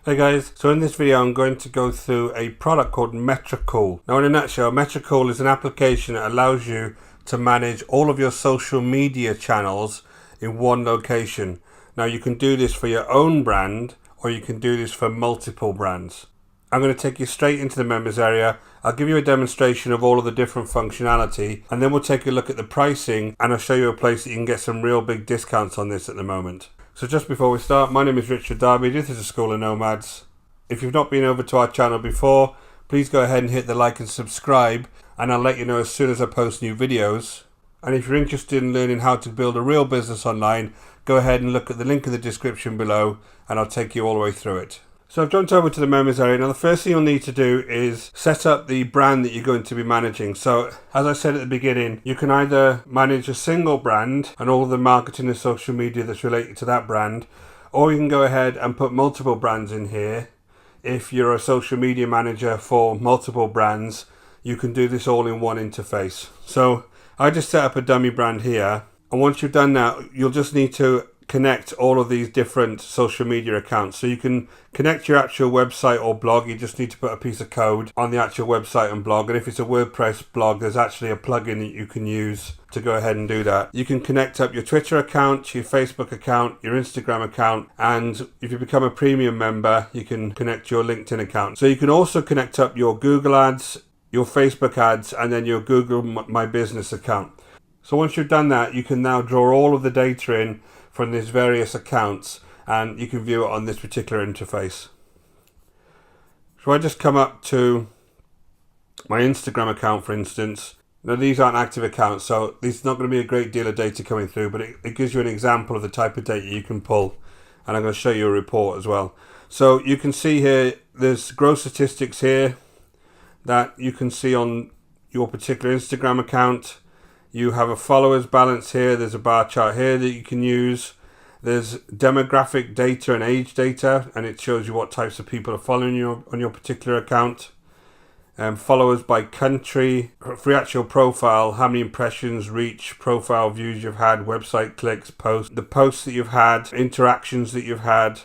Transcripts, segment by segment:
Hey guys, so in this video I'm going to go through a product called Metricool. Now in a nutshell, Metricool is an application that allows you to manage all of your social media channels in one location. Now you can do this for your own brand or you can do this for multiple brands. I'm going to take you straight into the members area. I'll give you a demonstration of all of the different functionality and then we'll take a look at the pricing and I'll show you a place that you can get some real big discounts on this at the moment. So just before we start, my name is Richard Darby, this is the School of Nomads. If you've not been over to our channel before, please go ahead and hit the like and subscribe and I'll let you know as soon as I post new videos. And if you're interested in learning how to build a real business online, go ahead and look at the link in the description below and I'll take you all the way through it. So I've jumped over to the members area. Now the first thing you'll need to do is set up the brand that you're going to be managing. So as I said at the beginning, you can either manage a single brand and all the marketing and social media that's related to that brand, or you can go ahead and put multiple brands in here. If you're a social media manager for multiple brands, you can do this all in one interface. So I just set up a dummy brand here. And once you've done that, you'll just need to connect all of these different social media accounts. So you can connect your actual website or blog. You just need to put a piece of code on the actual website and blog. And if it's a WordPress blog, there's actually a plugin that you can use to go ahead and do that. You can connect up your Twitter account, your Facebook account, your Instagram account, and if you become a premium member, you can connect your LinkedIn account. So you can also connect up your Google ads, your Facebook ads, and then your Google My Business account. So once you've done that, you can now draw all of the data in from these various accounts and you can view it on this particular interface. So I just come up to my Instagram account, for instance. Now these aren't active accounts, so there's not going to be a great deal of data coming through, but it gives you an example of the type of data you can pull, and I'm going to show you a report as well. So you can see here there's growth statistics here that you can see on your particular Instagram account. You have a followers balance here. There's a bar chart here that you can use. There's demographic data and age data, and it shows you what types of people are following you on your particular account. Followers by country, for your actual profile, how many impressions, reach, profile views you've had, website clicks, posts, the posts that you've had, interactions that you've had,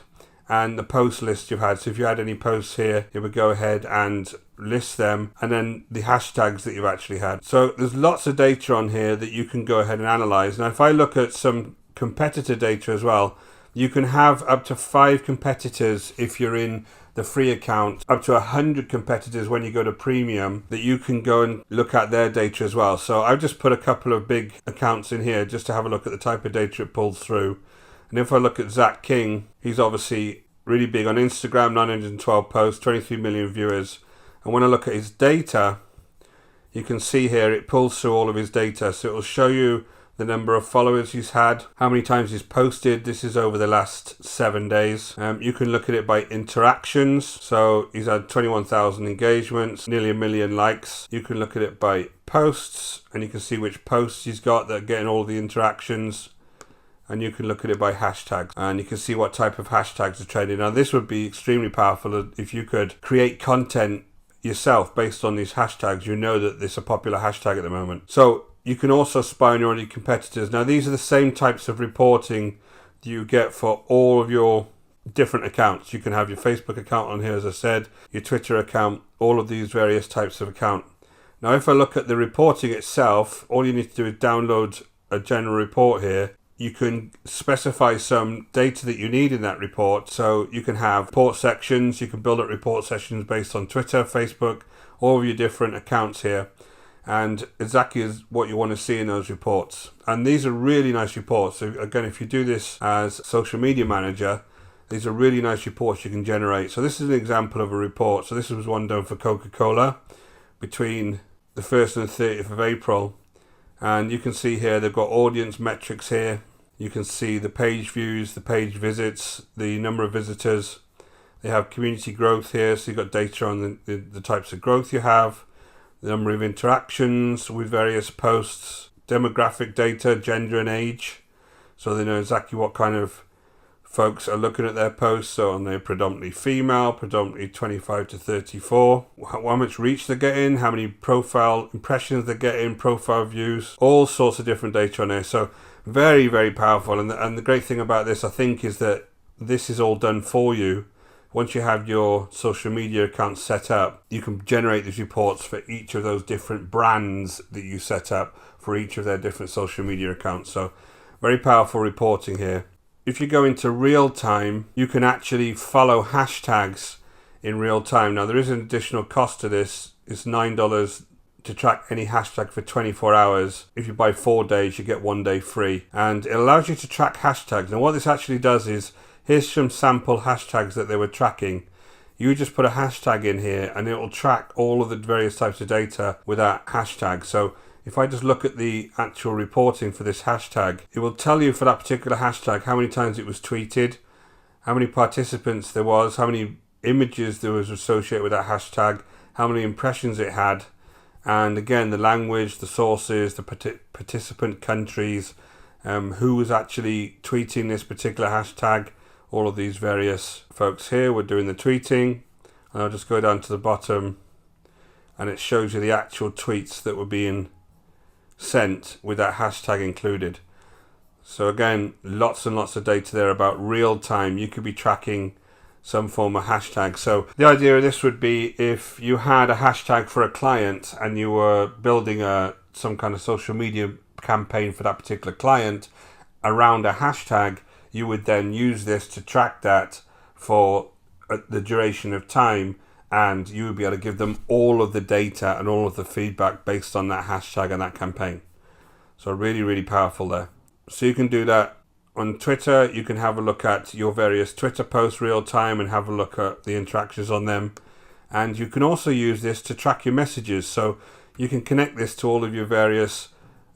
and the post list you've had. So if you had any posts here, it would go ahead and list them, and then the hashtags that you've actually had. So there's lots of data on here that you can go ahead and analyze. Now if I look at some competitor data as well, you can have up to 5 competitors if you're in the free account, up to 100 competitors when you go to premium, that you can go and look at their data as well. So I've just put a couple of big accounts in here just to have a look at the type of data it pulls through. And if I look at Zach King, he's obviously really big on Instagram, 912 posts, 23 million viewers. And when I look at his data, you can see here it pulls through all of his data. So it will show you the number of followers he's had, how many times he's posted. This is over the last 7 days. You can look at it by interactions. So he's had 21,000 engagements, nearly 1 million likes. You can look at it by posts, and you can see which posts he's got that are getting all the interactions. And you can look at it by hashtags, and you can see what type of hashtags are trending. Now this would be extremely powerful if you could create content yourself based on these hashtags. You know that this is a popular hashtag at the moment. So you can also spy on your competitors. Now these are the same types of reporting that you get for all of your different accounts. You can have your Facebook account on here, as I said, your Twitter account, all of these various types of account. Now if I look at the reporting itself, all you need to do is download a general report here. You can specify some data that you need in that report. So you can have report sections. You can build up report sections based on Twitter, Facebook, all of your different accounts here. And exactly is what you want to see in those reports. And these are really nice reports. So again, if you do this as social media manager, these are really nice reports you can generate. So this is an example of a report. So this was one done for Coca-Cola between the 1st and the 30th of April. And you can see here they've got audience metrics here. You can see the page views, the page visits, the number of visitors. They have community growth here, so you've got data on the types of growth you have, the number of interactions with various posts, demographic data, gender and age, so they know exactly what kind of folks are looking at their posts. So they're predominantly female, predominantly 25 to 34. How much reach they're getting, how many profile impressions they're getting, profile views, all sorts of different data on there. So very, very powerful. And the great thing about this, I think, is that this is all done for you. once you have your social media account set up, you can generate these reports for each of those different brands that you set up for each of their different social media accounts. So very powerful reporting here. If you go into real time, you can actually follow hashtags in real time. Now there is an additional cost to this. It's $9 to track any hashtag for 24 hours. If you buy 4 days, you get 1 day free. And it allows you to track hashtags. And what this actually does is, here's some sample hashtags that they were tracking. You just put a hashtag in here and it will track all of the various types of data with that hashtag. So if I just look at the actual reporting for this hashtag, it will tell you for that particular hashtag how many times it was tweeted, how many participants there was, how many images there was associated with that hashtag, how many impressions it had, and again the language, the sources, the participant countries, who was actually tweeting this particular hashtag. All of these various folks here were doing the tweeting, and I'll just go down to the bottom and it shows you the actual tweets that were being sent with that hashtag included. So again, lots and lots of data there about real time. You could be tracking some form of hashtag. So the idea of this would be, if you had a hashtag for a client and you were building some kind of social media campaign for that particular client around a hashtag, you would then use this to track that for the duration of time, and you would be able to give them all of the data and all of the feedback based on that hashtag and that campaign. So really, really powerful there. So you can do that on Twitter. You can have a look at your various Twitter posts real time and have a look at the interactions on them. And you can also use this to track your messages. So you can connect this to all of your various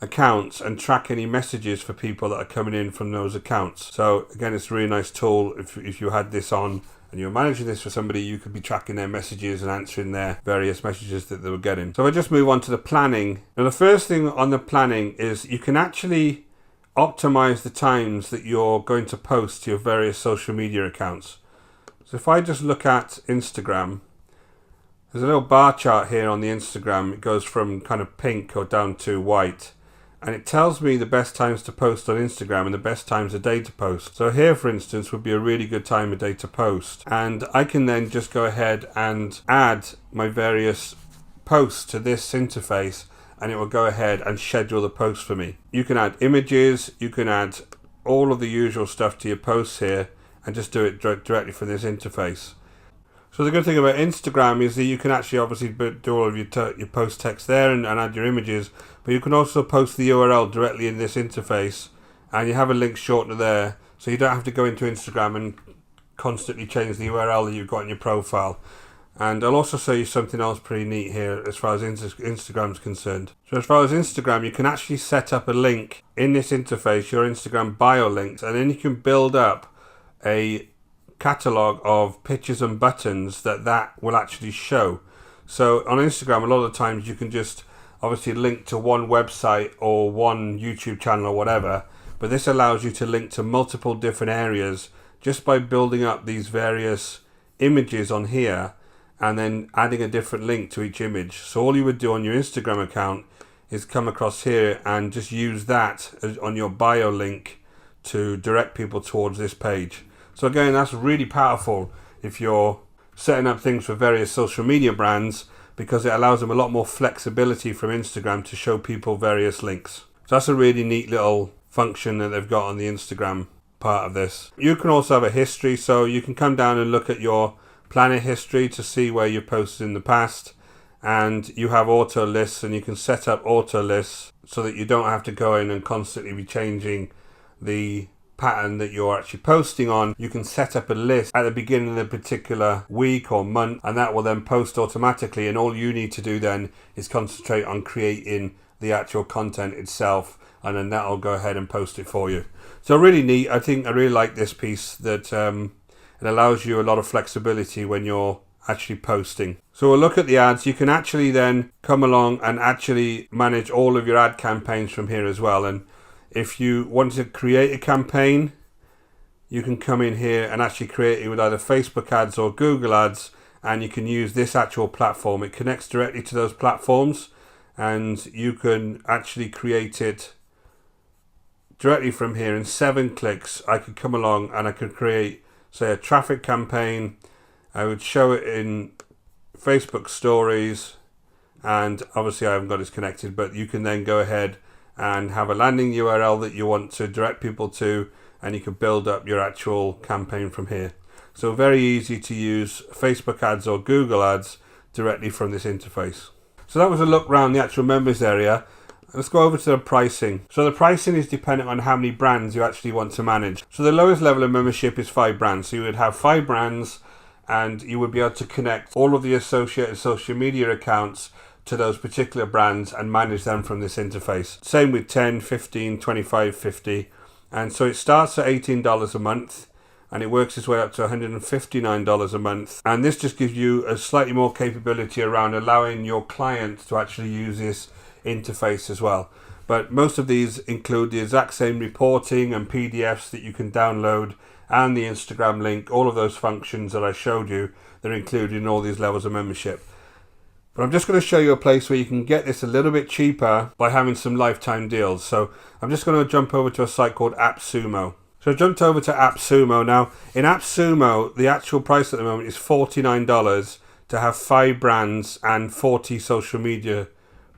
accounts and track any messages for people that are coming in from those accounts. So again, it's a really nice tool. If you had this on and you're managing this for somebody, you could be tracking their messages and answering their various messages that they were getting. So I just move on to the planning. Now the first thing on the planning is you can actually optimize the times that you're going to post to your various social media accounts. So if I just look at Instagram, there's a little bar chart here on the Instagram. It goes from kind of pink or down to white, and it tells me the best times to post on Instagram and the best times of day to post. So here, for instance, would be a really good time of day to post, and I can then just go ahead and add my various posts to this interface, and it will go ahead and schedule the post for me. You can add images, you can add all of the usual stuff to your posts here, and just do it directly from this interface. So the good thing about Instagram is that you can actually obviously do all of your post text there and add your images, but you can also post the URL directly in this interface, and you have a link shortener there, so you don't have to go into Instagram and constantly change the URL that you've got in your profile. And I'll also show you something else pretty neat here as far as Instagram's concerned. So as far as Instagram, you can actually set up a link in this interface, your Instagram bio links, and then you can build up a catalog of pictures and buttons that will actually show. So on Instagram, a lot of the times you can just obviously link to one website or one YouTube channel or whatever, but this allows you to link to multiple different areas just by building up these various images on here and then adding a different link to each image. So all you would do on your Instagram account is come across here and just use that on your bio link to direct people towards this page. So again, that's really powerful if you're setting up things for various social media brands, because it allows them a lot more flexibility from Instagram to show people various links. So that's a really neat little function that they've got on the Instagram part of this. You can also have a history, so you can come down and look at your planner history to see where you posted in the past, and you have auto lists, and you can set up auto lists so that you don't have to go in and constantly be changing the pattern that you're actually posting on. You can set up a list at the beginning of a particular week or month, and that will then post automatically, and all you need to do then is concentrate on creating the actual content itself, and then that'll go ahead and post it for you. So really neat. I really like this piece, that it allows you a lot of flexibility when you're actually posting. So we'll look at the ads. You can actually then come along and actually manage all of your ad campaigns from here as well. And if you want to create a campaign, you can come in here and actually create it with either Facebook ads or Google ads, and you can use this actual platform. It connects directly to those platforms, and you can actually create it directly from here. In 7 clicks, I could come along and I could create, say, a traffic campaign, I would show it in Facebook stories, and obviously I haven't got this connected, but you can then go ahead and have a landing URL that you want to direct people to, and you can build up your actual campaign from here. So very easy to use Facebook ads or Google ads directly from this interface. So that was a look around the actual members area. Let's go over to the pricing. So the pricing is dependent on how many brands you actually want to manage. So the lowest level of membership is 5 brands. So you would have 5 brands, and you would be able to connect all of the associated social media accounts to those particular brands and manage them from this interface. Same with 10, 15, 25, 50. And so it starts at $18 a month, and it works its way up to $159 a month. And this just gives you a slightly more capability around allowing your clients to actually use this interface as well. But most of these include the exact same reporting and PDFs that you can download, and the Instagram link. All of those functions that I showed you, they're included in all these levels of membership. But I'm just going to show you a place where you can get this a little bit cheaper by having some lifetime deals. So I'm just going to jump over to a site called AppSumo. So I jumped over to AppSumo. Now in AppSumo, the actual price at the moment is $49 to have 5 brands and 40 social media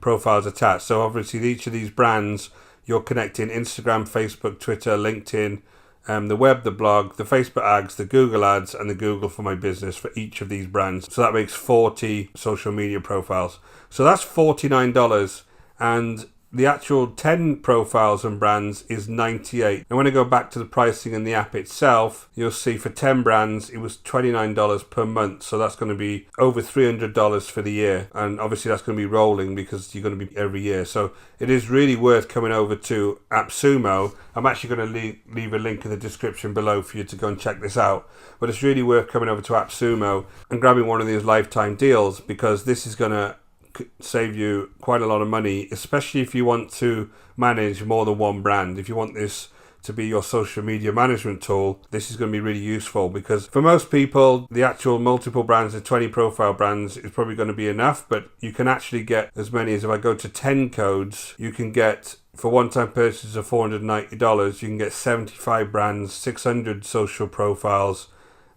profiles attached. So obviously each of these brands, you're connecting Instagram, Facebook, Twitter, LinkedIn, the web, the blog, the Facebook ads, the Google ads, and the Google for My Business for each of these brands. So that makes 40 social media profiles. So that's $49, and the actual 10 profiles and brands is $98. And when I go back to the pricing in the app itself, you'll see for 10 brands, it was $29 per month. So that's going to be over $300 for the year. And obviously that's going to be rolling because you're going to be every year. So it is really worth coming over to AppSumo. I'm actually going to leave a link in the description below for you to go and check this out. But it's really worth coming over to AppSumo and grabbing one of these lifetime deals, because this is going to save you quite a lot of money, especially if you want to manage more than one brand. If you want this to be your social media management tool, this is going to be really useful, because for most people the actual multiple brands, the 20 profile brands, is probably going to be enough, but you can actually get as many as, if I go to 10 codes, you can get, for one-time purchases of $490, you can get 75 brands, 600 social profiles,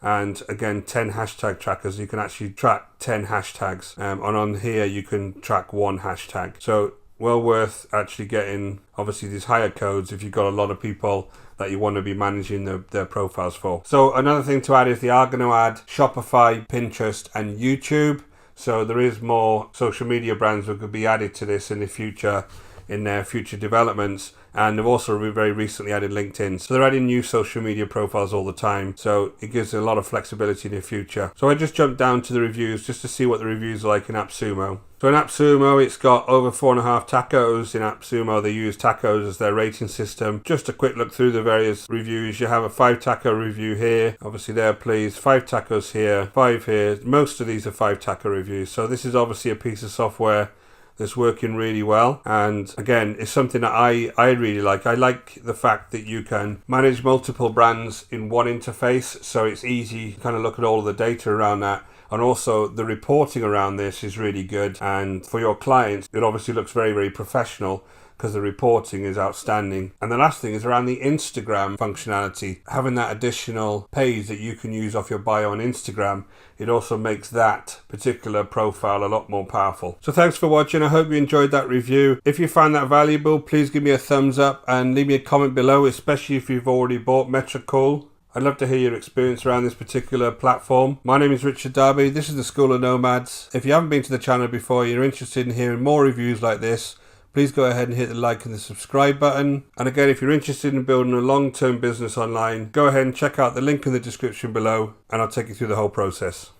and again 10 hashtag trackers. You can actually track 10 hashtags, and on here you can track 1 hashtag. So well worth actually getting obviously these higher codes if you've got a lot of people that you want to be managing their profiles for. So another thing to add is they are going to add Shopify, Pinterest and YouTube. So there is more social media brands that could be added to this in the future, in their future developments. And they've also very recently added LinkedIn. So they're adding new social media profiles all the time. So it gives a lot of flexibility in the future. So I just jumped down to the reviews just to see what the reviews are like in AppSumo. So in AppSumo, it's got over 4.5 tacos. In AppSumo, they use tacos as their rating system. Just a quick look through the various reviews. You have a 5 taco review here. Obviously there, please. 5 tacos here, 5 here. Most of these are 5 taco reviews. So this is obviously a piece of software that's working really well, and again, it's something that I really like. I like the fact that you can manage multiple brands in one interface, so it's easy to kind of look at all of the data around that, and also the reporting around this is really good, and for your clients it obviously looks very, very professional because the reporting is outstanding. And the last thing is around the Instagram functionality. Having that additional page that you can use off your bio on Instagram, it also makes that particular profile a lot more powerful. So thanks for watching. I hope you enjoyed that review. If you found that valuable, please give me a thumbs up and leave me a comment below, especially if you've already bought Metricool. I'd love to hear your experience around this particular platform. My name is Richard Darby. This is the School of Nomads. If you haven't been to the channel before, you're interested in hearing more reviews like this, please go ahead and hit the like and the subscribe button. And again, if you're interested in building a long-term business online, go ahead and check out the link in the description below, and I'll take you through the whole process.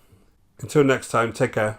Until next time, take care.